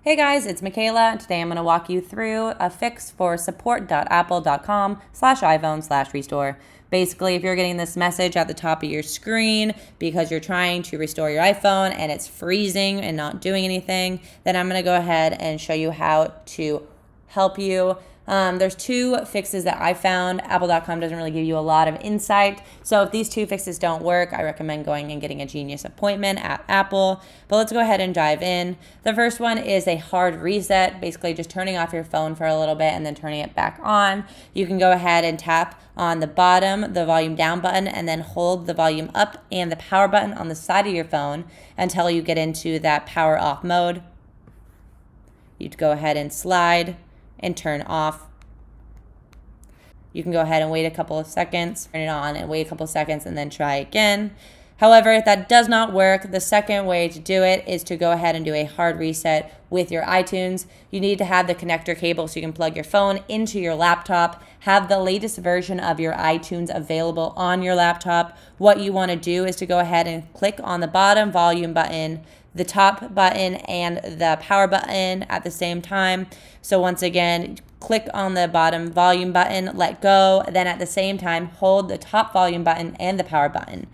Hey guys, it's Michaela. Today I'm going to walk you through a fix for support.apple.com/iPhone/restore. Basically, if you're getting this message at the top of your screen because you're trying to restore your iPhone and it's freezing and not doing anything, then I'm going to go ahead and show you how to help you. There's two fixes that I found. Apple.com doesn't really give you a lot of insight. So if these two fixes don't work, I recommend going and getting a genius appointment at Apple. But let's go ahead and dive in. The first one is a hard reset, basically just turning off your phone for a little bit and then turning it back on. You can go ahead and tap on the bottom, the volume down button, and then hold the volume up and the power button on the side of your phone until you get into that power off mode. You'd go ahead and slide and turn off. You can go ahead and wait a couple of seconds, turn it on and wait a couple of seconds and then try again. However, if that does not work, the second way to do it is to go ahead and do a hard reset with your iTunes. You need to have the connector cable so you can plug your phone into your laptop, have the latest version of your iTunes available on your laptop. What you want to do is to go ahead and click on the bottom volume button, the top button, and the power button at the same time. So once again, click on the bottom volume button, let go, then at the same time, hold the top volume button and the power button.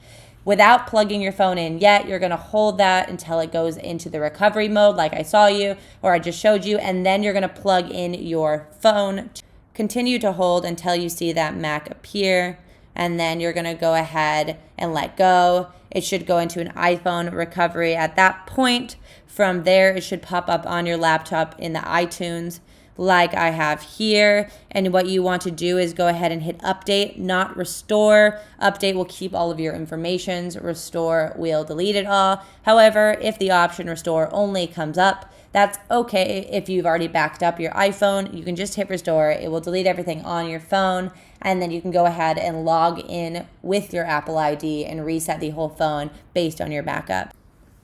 Without plugging your phone in yet, you're gonna hold that until it goes into the recovery mode like I saw you, or I just showed you, and then you're gonna plug in your phone. Continue to hold until you see that Mac appear, and then you're gonna go ahead and let go. It should go into an iPhone recovery at that point. From there, it should pop up on your laptop in the iTunes like I have here. And what you want to do is go ahead and hit update, not restore. Update will keep all of your informations. Restore will delete it all. However, if the option restore only comes up, that's okay. If you've already backed up your iPhone, you can just hit restore. It will delete everything on your phone, and then you can go ahead and log in with your Apple ID and reset the whole phone based on your backup.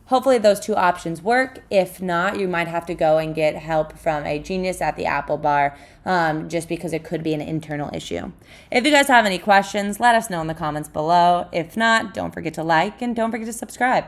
Hopefully those two options work. If not, you might have to go and get help from a genius at the Apple bar, just because it could be an internal issue. If you guys have any questions, let us know in the comments below. If not, don't forget to like and don't forget to subscribe.